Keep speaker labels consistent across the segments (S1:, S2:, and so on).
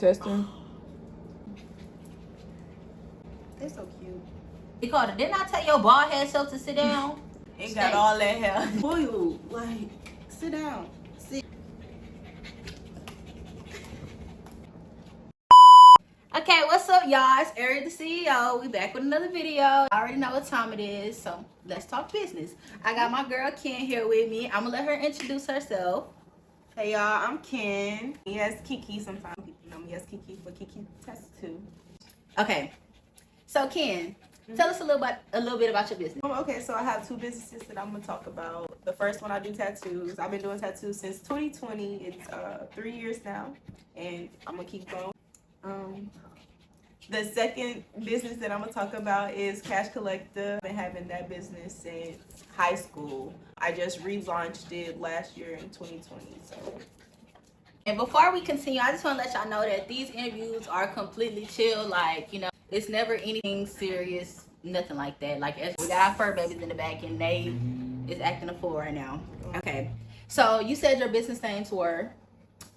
S1: Testing.
S2: They're so cute.
S3: Dakota, didn't I tell your bald head self to sit down?
S2: It got all that hair. Boy, like, sit down. Sit.
S3: Okay, what's up, y'all? It's Eric the CEO. We back with another video. I already know what time it is, so let's talk business. I got my girl Kenn here with me. I'm gonna let her introduce herself.
S2: Hey y'all, I'm Kenn. Yes, Kiki. Sometimes people know me as Kiki for Kiki Tattoo.
S3: Okay, so Kenn, tell us a little bit about your business.
S2: Okay, so I have two businesses that I'm gonna talk about. The first one, I do tattoos. I've been doing tattoos since 2020. It's 3 years now, and I'm gonna keep going. The second business that I'm gonna talk about is Cash Collector. I've been having that business since high school. I just relaunched it last year in 2020. So.
S3: And before we continue, I just want to let y'all know that these interviews are completely chill. Like, you know, it's never anything serious, nothing like that. Like, we got our fur babies in the back, and they is acting a fool right now. Okay, so you said your business names were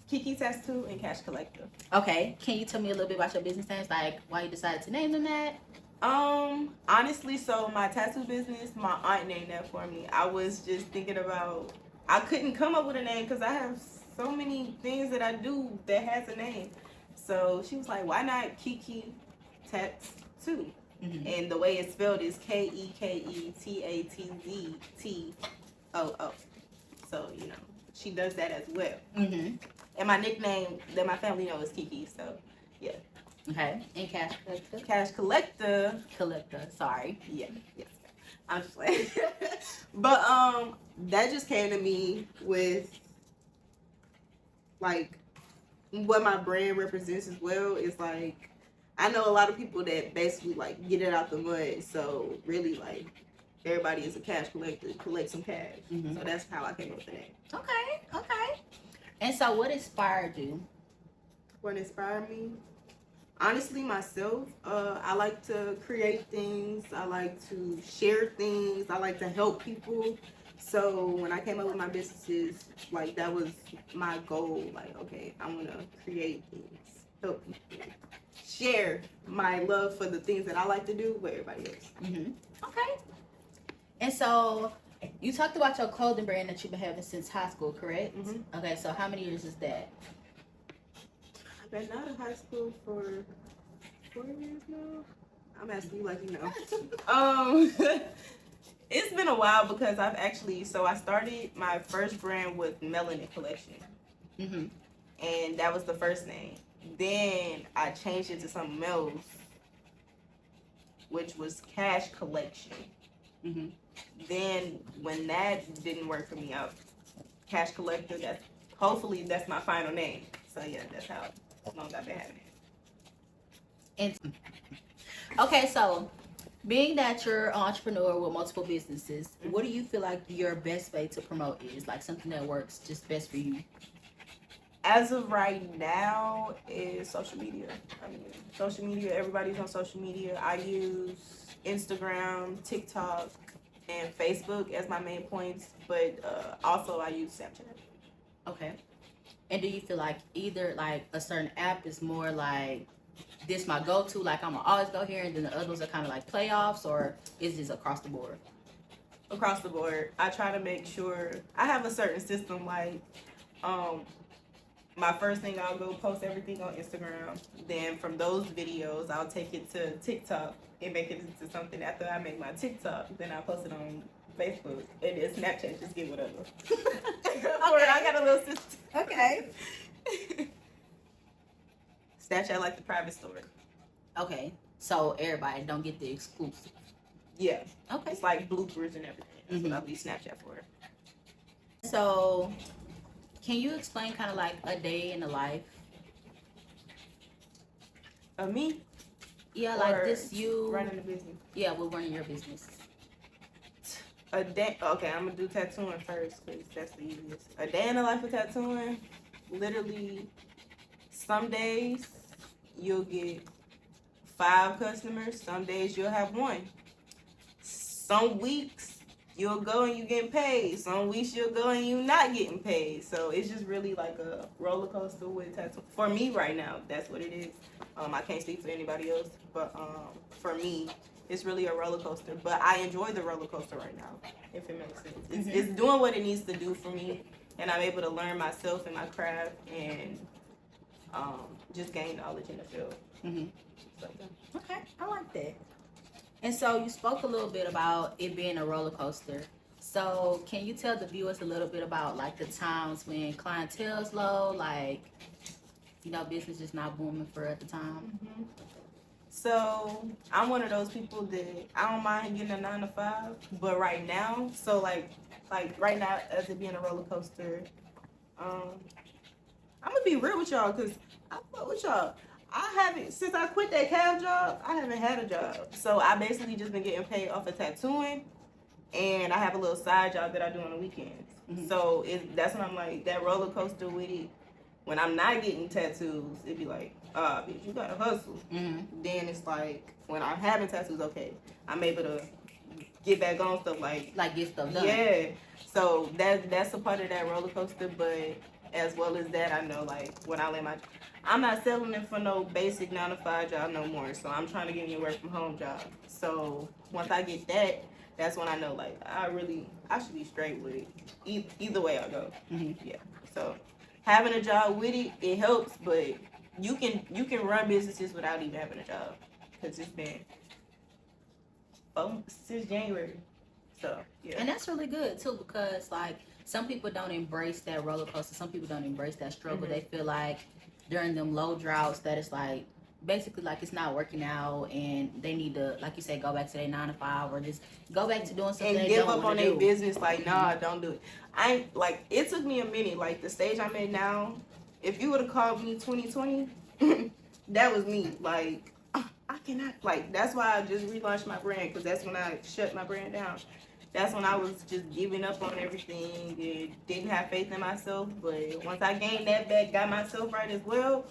S2: Kiki Tattoo and Cash Collector.
S3: Okay, can you tell me a little bit about your business names, like why you decided to name them that?
S2: Honestly, so my tattoo business, my aunt named that for me. I was just thinking about, I couldn't come up with a name because I have so many things that I do that has a name. So she was like, why not Kiki Tattoo? And the way it's spelled is KEKETATZTOO. So, you know, she does that as well. And my nickname that my family knows is Kiki, so yeah.
S3: Okay. And Cash Collector?
S2: Cash Collector.
S3: Sorry.
S2: Yeah, yes. I'm just like but that just came to me with like what my brand represents as well. Is like, I know a lot of people that basically like get it out the mud, so really like everybody is a cash collector, collect some cash. So that's how I came up with the name.
S3: Okay. And so what inspired you?
S2: What inspired me? Honestly, myself. I like to create things. I like to share things. I like to help people. So when I came up with my businesses, like that was my goal. Like, okay, I want to create things, help people, share my love for the things that I like to do with everybody else.
S3: Okay. And so you talked about your clothing brand that you've been having since high school, correct? Okay, so how many years is that?
S2: I've been out of high school for 4 years now. I'm asking you like you know. It's been a while because I've actually, so I started my first brand with Melanin Collection. And that was the first name. Then I changed it to something else, which was Cash Collection. Then when that didn't work for me out, Cash Collector, hopefully that's my final name. So yeah, that's how long I've been having it.
S3: And okay, so being that you're an entrepreneur with multiple businesses, what do you feel like your best way to promote is? Like something that works just best for you?
S2: As of right now is social media. I mean, social media, everybody's on social media. I use Instagram, TikTok, and Facebook as my main points, but also I use Snapchat.
S3: Okay. And do you feel like either like a certain app is more like this my go-to, like I'm gonna always go here, and then the others are kind of like playoffs, or is this across the board?
S2: Across the board. I try to make sure I have a certain system. Like, my first thing, I'll go post everything on Instagram. Then from those videos, I'll take it to TikTok and make it into something. After I make my TikTok, then I post it on Facebook. And then Snapchat, just get whatever. I got a little system.
S3: Okay.
S2: Snapchat like the private store.
S3: Okay. So everybody don't get the exclusive.
S2: Yeah.
S3: Okay.
S2: It's like bloopers and everything. That's what I'll be Snapchat for.
S3: So can you explain kind of like a day in the life
S2: of me?
S3: Yeah, like this you
S2: running the business.
S3: Yeah, we're running your business.
S2: A day. Okay, I'm gonna do tattooing first because that's the easiest. A day in the life of tattooing. Literally, some days you'll get 5 customers. Some days you'll have 1. Some weeks you'll go and you getting paid. Some weeks you'll go and you not getting paid. So it's just really like a roller coaster with tattoo. For me right now, that's what it is. I can't speak for anybody else, but for me, it's really a roller coaster. But I enjoy the roller coaster right now, if it makes sense. It's doing what it needs to do for me, and I'm able to learn myself and my craft and just gain knowledge in the field. So, yeah.
S3: Okay, I like that. And so you spoke a little bit about it being a roller coaster. So can you tell the viewers a little bit about like the times when clientele's low, like, you know, business is not booming for at the time?
S2: So I'm one of those people that I don't mind getting a 9 to 5, but right now, so like right now, as it being a roller coaster, I'm gonna be real with y'all, cause I fuck with y'all. I haven't, since I quit that cab job, I haven't had a job. So I basically just been getting paid off of tattooing, and I have a little side job that I do on the weekends. So that's when I'm like, that roller coaster with it. When I'm not getting tattoos, it'd be like, bitch, you gotta hustle. Then it's like, when I'm having tattoos, okay, I'm able to get back on stuff like
S3: get stuff done.
S2: Yeah. So that's a part of that roller coaster, but as well as that, I know like when I land I'm not settling for no basic 9 to 5 job no more. So I'm trying to get me a work from home job. So once I get that, that's when I know like I should be straight with it. Either way I go. Yeah. So having a job with it, it helps, but you can run businesses without even having a job, because it's been since January. So yeah.
S3: And that's really good too, because like some people don't embrace that roller coaster. Some people don't embrace that struggle. They feel like during them low droughts that it's like basically like it's not working out, and they need to, like you said, go back to their 9 to 5 or just go back to doing something
S2: and
S3: they
S2: give
S3: don't
S2: up on
S3: do.
S2: their business. Like, nah, don't do it. I ain't like, it took me a minute. Like the stage I'm at now, if you would have called me 2020, that was me. Like, I cannot. Like, that's why I just relaunched my brand, because that's when I shut my brand down. That's when I was just giving up on everything and didn't have faith in myself. But once I gained that back, got myself right as well,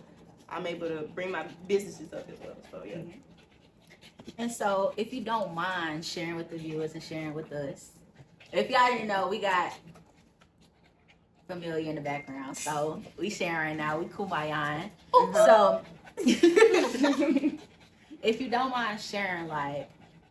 S2: I'm able to bring my businesses up as well. So yeah.
S3: And so, if you don't mind sharing with the viewers and sharing with us, if y'all didn't know, we got Familia in the background. So we sharing right now. We kumbaya. So if you don't mind sharing, like,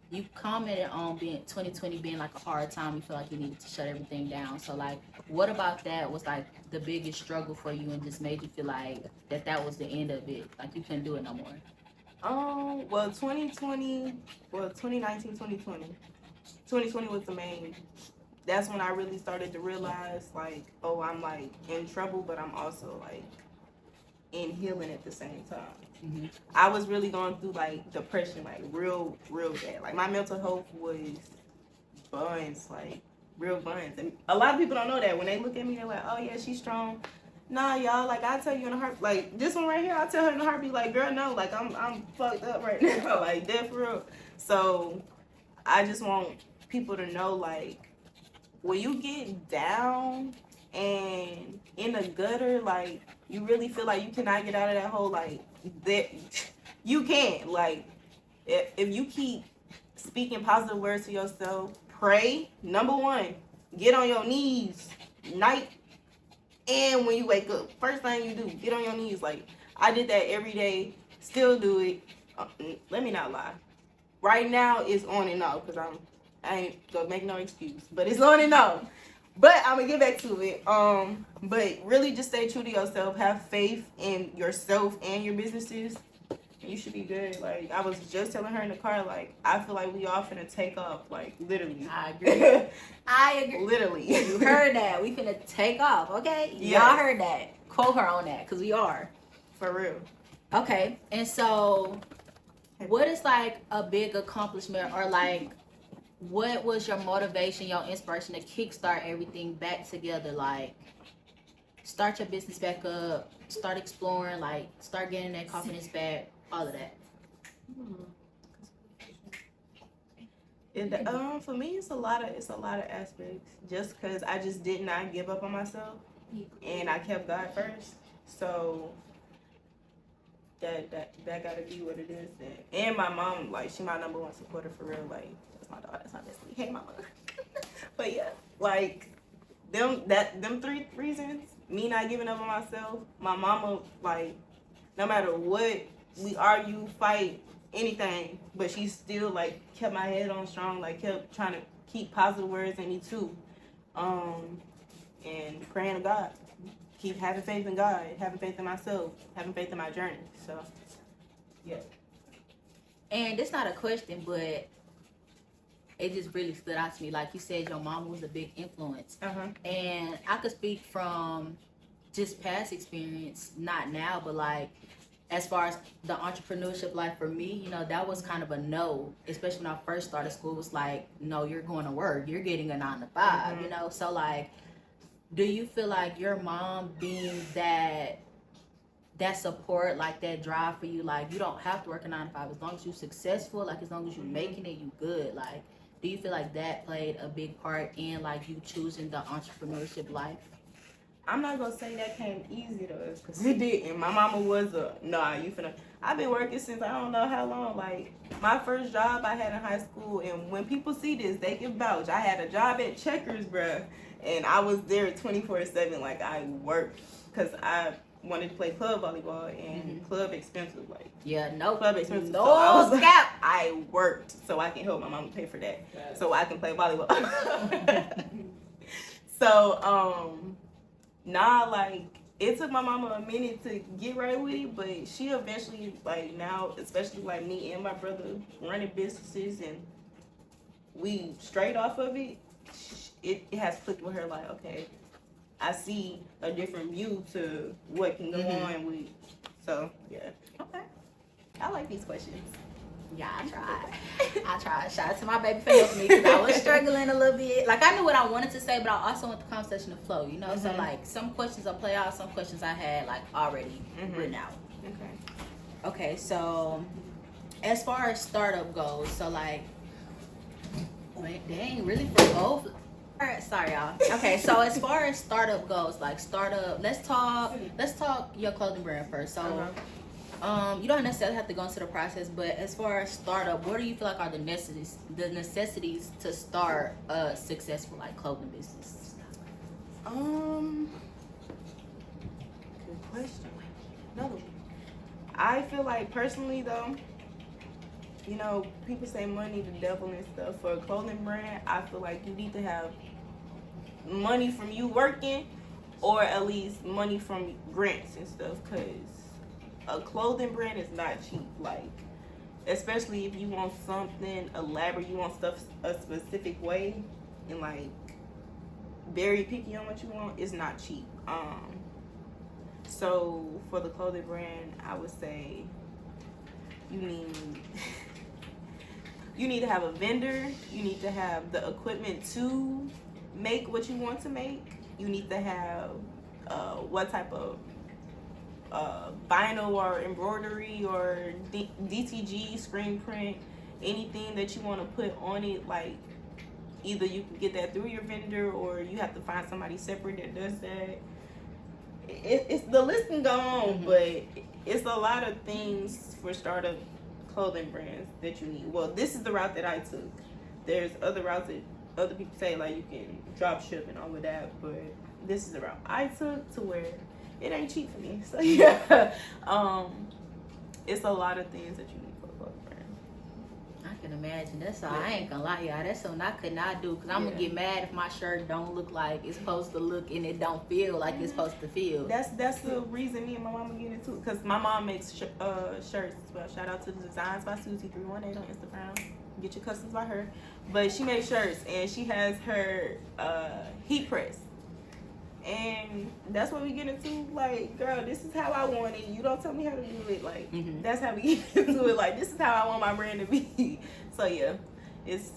S3: you commented on 2020 being like a hard time. You feel like you needed to shut everything down. So like, what about that was like the biggest struggle for you and just made you feel like that was the end of it? Like you couldn't do it no more.
S2: Well, 2019, 2020 was the main. That's when I really started to realize like, oh, I'm like in trouble, but I'm also like in healing at the same time. I was really going through like depression, like real bad. Like my mental health was buns, like real buns. And a lot of people don't know that. When they look at me, they're like, oh yeah, she's strong. Nah, y'all, like I tell you in a heart, like this one right here, I tell her in a heartbeat, like, girl, no, like I'm fucked up right now, like that for real. So I just want people to know, like, when you get down and in the gutter, like you really feel like you cannot get out of that hole, like that you can't. Like if you keep speaking positive words to yourself, pray. Number one, get on your knees night and when you wake up. First thing you do, get on your knees. Like I did that every day, still do it. Let me not lie. Right now it's on and off because I ain't gonna make no excuse, but it's on and off. But I'm gonna get back to it. But really just stay true to yourself. Have faith in yourself and your businesses. You should be good. Like I was just telling her in the car, like I feel like we all finna take off. Like literally.
S3: I agree. I agree.
S2: Literally.
S3: You heard that. We finna take off. Okay.
S2: Yes.
S3: Y'all heard that. Quote her on that, cause we are.
S2: For real.
S3: Okay. And so, what is like a big accomplishment, or like, what was your motivation, your inspiration to kickstart everything back together? Like, start your business back up, start exploring, like, start getting that confidence back, all of that.
S2: For me, it's a lot of aspects. Just because I just did not give up on myself, and I kept God first. So that gotta be what it is. And my mom, like, she my number one supporter for real. Like, that's my daughter. That's my bestie. Hey, mama. But yeah, like them three reasons, me not giving up on myself, my mama, like, no matter what, we argue, fight, anything, but she still like kept my head on strong, like kept trying to keep positive words in me too. And praying to God. Keep having faith in God, having faith in myself, having faith in my journey. So yeah.
S3: And it's not a question, but it just really stood out to me. Like you said, your mom was a big influence. And I could speak from just past experience, not now, but like as far as the entrepreneurship life for me, you know, that was kind of a no, especially when I first started school. It was like, no, you're going to work, you're getting a 9 to 5, you know? So like, do you feel like your mom being that support, like that drive for you, like you don't have to work a 9 to 5 as long as you're successful, like as long as you're making it, you good? Like, do you feel like that played a big part in like you choosing the entrepreneurship life?
S2: I'm not gonna say that came easy to us, because it didn't. My mama was I've been working since I don't know how long. Like, my first job I had in high school, and when people see this, they can vouch. I had a job at Checkers, bruh, and I was there 24/7. Like, I worked, because I wanted to play club volleyball, and club expensive. Like, club expensive.
S3: No,
S2: so I worked so I can help my mama pay for that, so I can play volleyball. So, like, it took my mama a minute to get right with it, but she eventually, like, now, especially like me and my brother running businesses, and we straight off of it, it has clicked with her, like, okay, I see a different view to what can go on with. So yeah.
S3: Okay.
S2: I like these questions.
S3: Yeah, I tried. Shout out to my baby for helping me, because I was struggling a little bit. Like, I knew what I wanted to say, but I also want the conversation to flow, you know? So, like, some questions I'll play out, some questions I had, like, already written out. Okay, so, as far as startup goes, so, like, wait, dang, really for both? Alright, sorry, y'all. Okay, so, as far as startup goes, like, let's talk your clothing brand first. So, you don't necessarily have to go into the process, but as far as startup, what do you feel like are the necessities to start a successful, like, clothing business?
S2: Good question. Another one. I feel like, personally though, you know, people say money the devil and stuff. For a clothing brand, I feel like you need to have money from you working, or at least money from grants and stuff, because a clothing brand is not cheap. Like, especially if you want something elaborate, you want stuff a specific way, and like very picky on what you want, it's not cheap. So for the clothing brand, I would say you need to have a vendor, you need to have the equipment to make what you want to make, you need to have what type of vinyl or embroidery or DTG, screen print, anything that you want to put on it. Like, either you can get that through your vendor, or you have to find somebody separate that does that. It's the list can go on, but it's a lot of things for startup clothing brands that you need. Well, this is the route that I took. There's other routes that other people say, like, you can drop ship and all of that, but this is the route I took, to where it ain't cheap for me. So yeah, it's a lot of things that you need for a clothing brand.
S3: I can imagine. That's all. I ain't gonna lie, y'all. That's something I could not do, because I'm gonna get mad if my shirt don't look like it's supposed to look, and it don't feel like it's supposed to feel.
S2: That's the reason me and my mama get into it, because my mom makes shirts as well. Shout out to the Designs by Susie 318 on Instagram. Get your customs by her. But she makes shirts, and she has her heat press. And that's what we get into. Like, girl, this is how I want it. You don't tell me how to do it. Like, that's how we get into it. Like, this is how I want my brand to be. So yeah, it's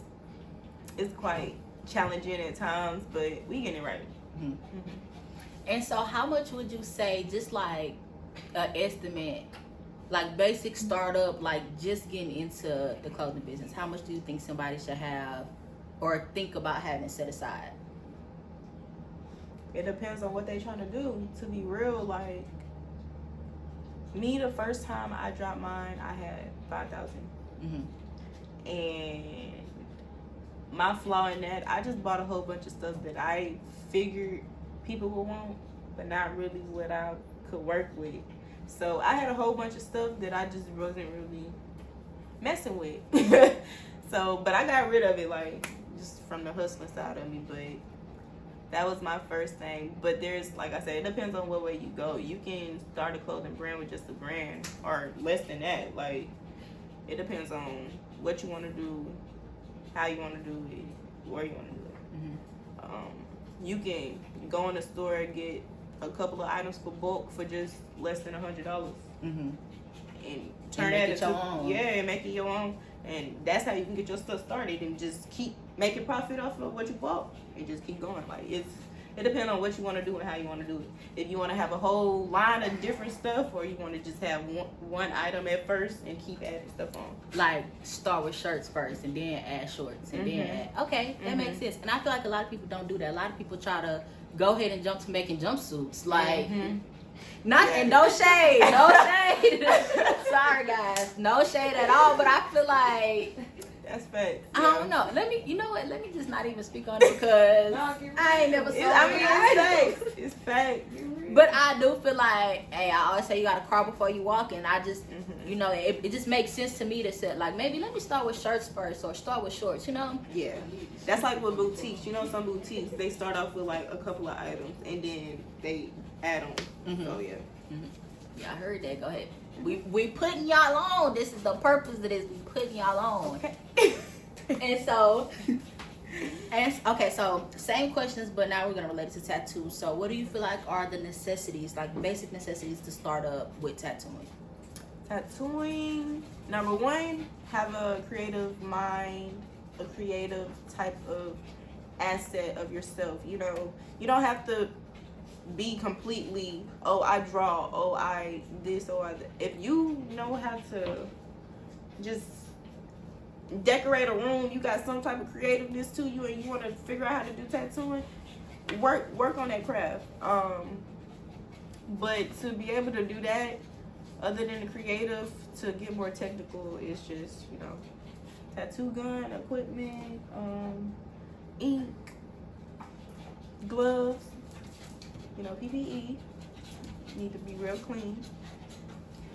S2: quite challenging at times, but we getting it right.
S3: And so, how much would you say, just like an estimate, like basic startup, like just getting into the clothing business, how much do you think somebody should have or think about having set aside?
S2: It depends on what they're trying to do. To be real, like, me, the first time I dropped mine, I had 5,000. And my flaw in that, I just bought a whole bunch of stuff that I figured people would want, but not really what I could work with. So I had a whole bunch of stuff that I just wasn't really messing with. So, but I got rid of it, like, just from the hustling side of me. But that was my first thing. But there's, like I said, it depends on what way you go. You can start a clothing brand with just $1,000 or less than that. Like, it depends on what you want to do, how you want to do it, where you want to do it. Mm-hmm. You can go in the store and get a couple of items for bulk for just less than $100. Mm-hmm. And turn that into your own. Yeah, and make it your own. And that's how you can get your stuff started and just keep making profit off of what you bought and just keep going. Like, it depends on what you want to do and how you want to do it. If you want to have a whole line of different stuff, or you want to just have one item at first and keep adding stuff on.
S3: Like, start with shirts first and then add shorts and then add. Okay, that makes sense. And I feel like a lot of people don't do that. A lot of people try to go ahead and jump to making jumpsuits. Like, not, and no shade, no shade. Sorry guys, no shade at all. But I feel like
S2: that's facts.
S3: I don't know. You know what? Let me just not even speak on it because I ain't never saw it.
S2: It's facts.
S3: But I do feel like, hey, I always say you gotta crawl before you walk, and I just, you know, it just makes sense to me to say, like, maybe let me start with shirts first or start with shorts, you know?
S2: Yeah, that's like with boutiques. You know, some boutiques they start off with like a couple of items and then they add on. So yeah.
S3: Yeah, I heard that. Go ahead. We putting y'all on. This is the purpose of this. We putting y'all on. Okay. Okay, so same questions, but now we're gonna relate it to tattoos. So what do you feel like are the necessities, like basic necessities to start up with tattooing?
S2: Tattooing, number one, have a creative mind, a creative type of asset of yourself. You know, you don't have to be completely, oh, I draw, oh, I this, oh, I that. If you know how to just decorate a room, you got some type of creativeness to you, and you want to figure out how to do tattooing, work on that craft. But to be able to do that, other than the creative, to get more technical, is just, you know, tattoo gun, equipment, ink, gloves, you know, PPE, need to be real clean.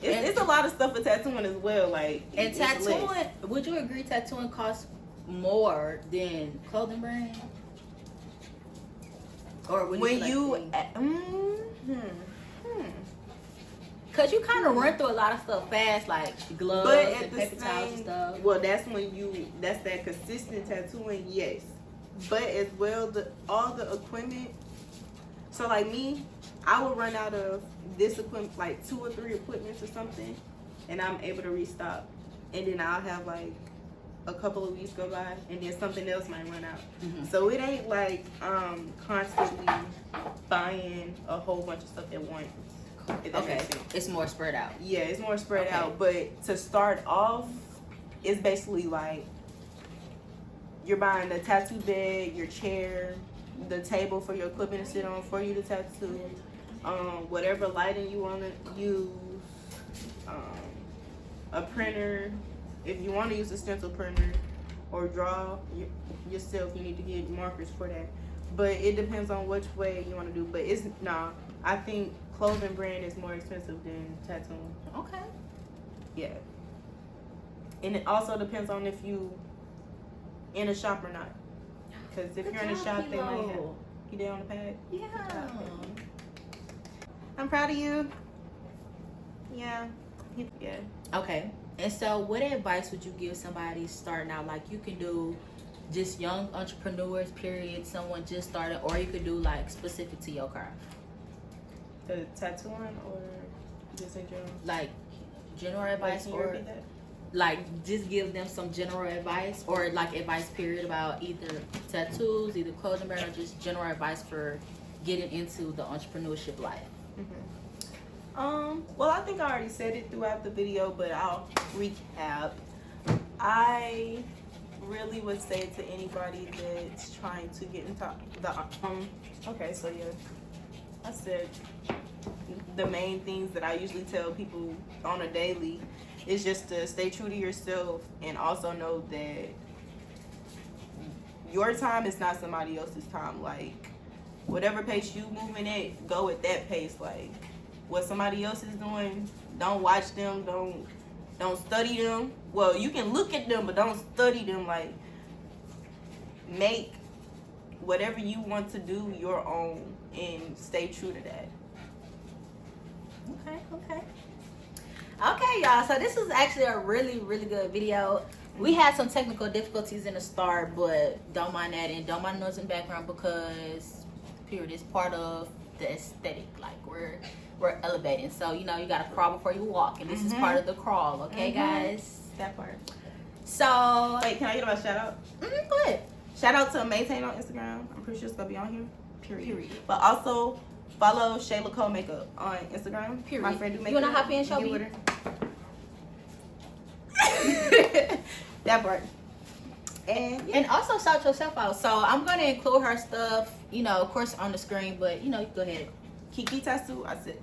S2: It's a lot of stuff for tattooing as well. Like,
S3: and tattooing, would you agree tattooing costs more than clothing brand? Or when you cause you kind of run through a lot of stuff fast, like gloves and paper towels and stuff.
S2: Well, that's that consistent tattooing, yes. But as well, all the equipment. So like me, I would run out of this equipment, like 2 or 3 equipments or something, and I'm able to restock. And then I'll have like a couple of weeks go by, and then something else might run out. So it ain't like constantly buying a whole bunch of stuff at once.
S3: Okay, it's more spread out.
S2: Yeah, it's more spread out. But to start off, it's basically like you're buying the tattoo bed, your chair, the table for your equipment to sit on for you to tattoo, whatever lighting you want to use, a printer, if you want to use a stencil printer, or draw yourself, you need to get markers for that. But it depends on which way you want to do. But I think clothing brand is more expensive than tattooing.
S3: Okay.
S2: Yeah. And it also depends on if you in a shop or not. Because if you're in a shop, they might have you there on the pad.
S3: Yeah.
S2: I'm proud of you. Yeah. Yeah.
S3: Okay. And so what advice would you give somebody starting out? Like, you can do just young entrepreneurs, period, someone just started, or you could do like specific to your craft.
S2: The tattooing, or just in general?
S3: Like general advice, or like just give them some general advice, or like advice period about either tattoos, either clothing brand, or just general advice for getting into the entrepreneurship life.
S2: Well, I think I already said it throughout the video, but I'll recap. I really would say to anybody that's trying to get into okay, so yeah, I said the main things that I usually tell people on a daily is just to stay true to yourself, and also know that your time is not somebody else's time. Like, whatever pace you moving at, go at that pace. Like, what somebody else is doing, don't watch them, don't study them. Well, you can look at them, but don't study them. Like, make whatever you want to do your own and stay true to that.
S3: Okay, y'all. So this was actually a really, really good video. We had some technical difficulties in the start, but don't mind that, and don't mind noise in the background because, period, is part of the aesthetic. Like, we're elevating. So, you know, you gotta crawl before you walk, and this is part of the crawl. Okay, guys.
S2: That part.
S3: So,
S2: Wait, can I get my shout out?
S3: go ahead.
S2: Shout out to Maintain on Instagram. I'm pretty sure it's gonna be on here. Period. But also follow Shayla Cole Makeup on Instagram.
S3: Period.
S2: My friend do makeup.
S3: You wanna hop in, show me?
S2: That part. And
S3: also shout yourself out. So I'm gonna include her stuff, you know, of course, on the screen. But you know, you go ahead.
S2: Kiki Tattoo. I said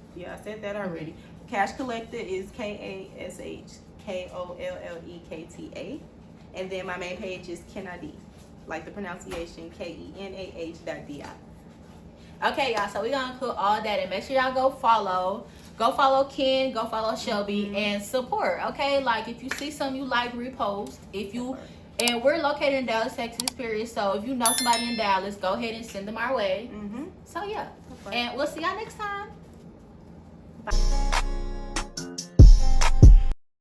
S2: that already. Cash Collector is KASHKOLLEKTA. And then my main page is Kennadi, like the pronunciation KENAH.DI.
S3: Okay, y'all. So we're gonna include all that, and make sure y'all go follow Kenn, go follow Shelby, and support. Okay, like if you see something you like, repost. And we're located in Dallas, Texas, period. So if you know somebody in Dallas, go ahead and send them our way. So yeah, and we'll see y'all next time. Bye.